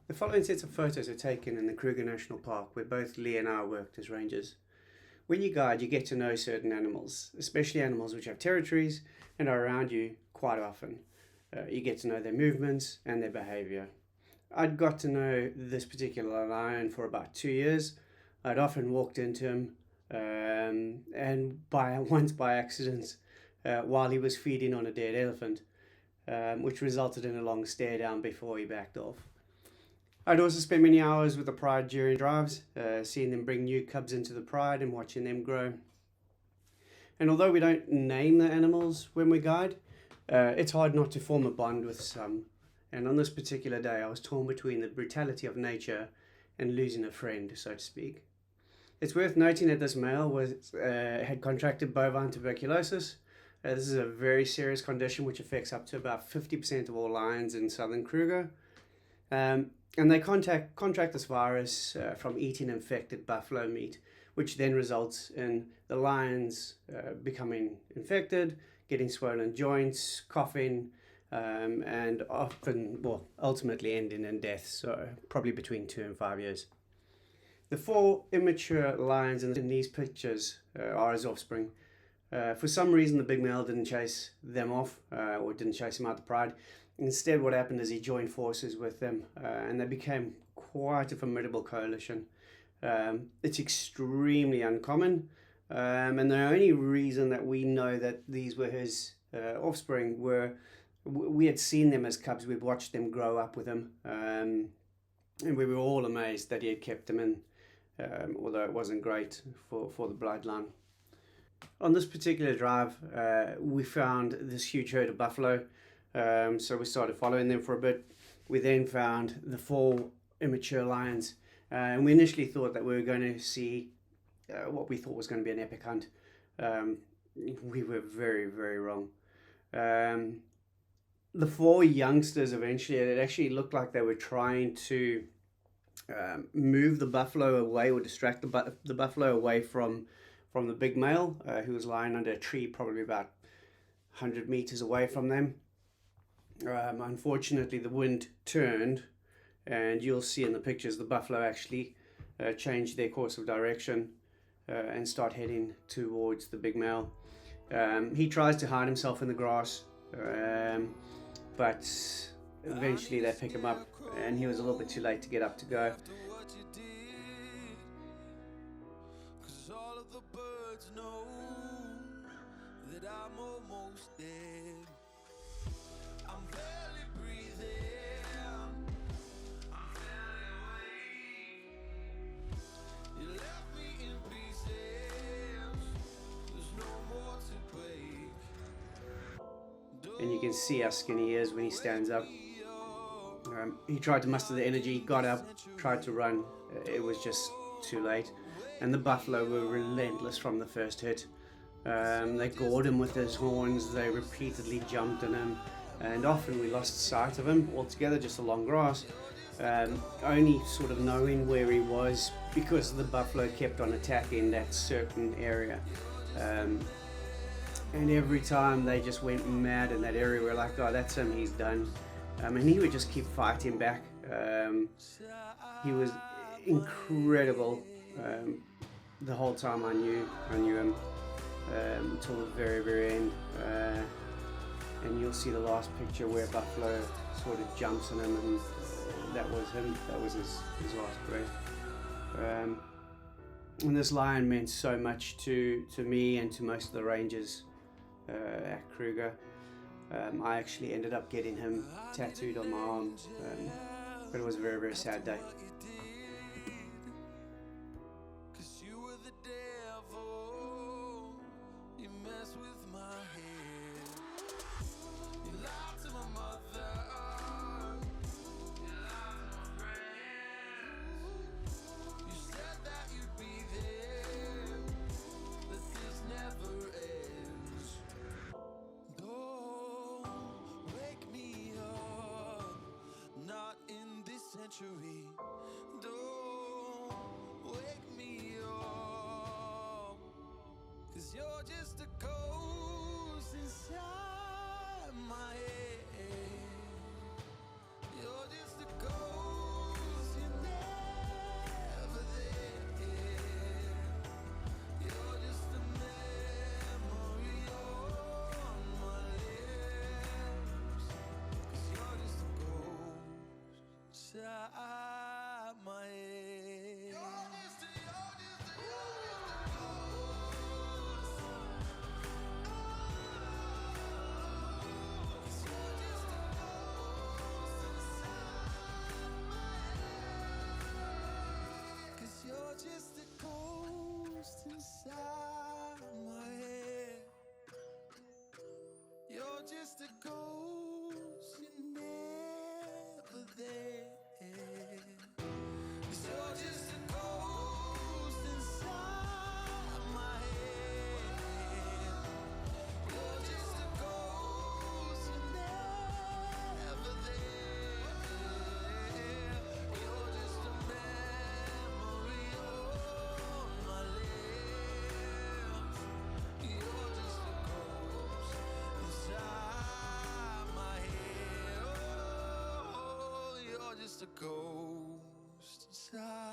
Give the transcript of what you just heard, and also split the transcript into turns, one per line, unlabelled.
The following sets of photos are taken in the Kruger National Park, where both Lee and I worked as rangers. When you guide, you get to know certain animals, especially animals which have territories and are around you quite often. You get to know their movements and their behaviour. I'd got to know this particular lion for about 2 years. I'd often walked into him, and once by accident, while he was feeding on a dead elephant, which resulted in a long stare down before he backed off. I'd also spend many hours with the pride during drives, seeing them bring new cubs into the pride and watching them grow. And although we don't name the animals when we guide, it's hard not to form a bond with some. And on this particular day, I was torn between the brutality of nature and losing a friend, so to speak. It's worth noting that this male had contracted bovine tuberculosis. This is a very serious condition which affects up to about 50% of all lions in southern Kruger. And they contract this virus from eating infected buffalo meat, which then results in the lions becoming infected, getting swollen joints, coughing, and ultimately ending in death, so probably between 2 and 5 years. The 4 immature lions in these pictures are his offspring. For some reason, the big male didn't chase them off or didn't chase him out the pride. Instead, what happened is he joined forces with them, and they became quite a formidable coalition. It's extremely uncommon, and the only reason that we know that these were his offspring were we had seen them as cubs. We'd watched them grow up with him, and we were all amazed that he had kept them in, although it wasn't great for the bloodline. On this particular drive, we found this huge herd of buffalo. So we started following them for a bit. We then found the 4 immature lions, and we initially thought that we were going to see what we thought was going to be an epic hunt. We were very, very wrong. The 4 youngsters eventually, it actually looked like they were trying to move the buffalo away or distract the buffalo away from the big male who was lying under a tree probably about 100 meters away from them. Unfortunately, the wind turned, and you'll see in the pictures the buffalo actually changed their course of direction and start heading towards the big male. He tries to hide himself in the grass, but eventually they pick him up, and he was a little bit too late to get up to go. And you can see how skinny he is when he stands up. He tried to muster the energy, got up, tried to run. It was just too late. And the buffalo were relentless from the first hit. They gored him with his horns, they repeatedly jumped on him, and often we lost sight of him altogether, just along grass, only sort of knowing where he was because the buffalo kept on attacking that certain area. And every time they just went mad in that area, we're like, oh, that's him, he's done. And he would just keep fighting back. He was incredible the whole time I knew him until the very, very end. And you'll see the last picture where Buffalo sort of jumps on him, and that was him. That was his last breath. And this lion meant so much to me and to most of the rangers at Kruger. I actually ended up getting him tattooed on my arm, but it was a very, very sad day.
Don't wake me up, 'cause you're just a ghost inside my head. You're just a ghost inside my head. You're just a ghost inside my head. You're just a ghost, you're never there. 'Cause you're just a ghost inside my head. You're just a ghost, you're never there. You're just a memory on my lips. You're just a ghost inside my head. Oh, you're just a ghost inside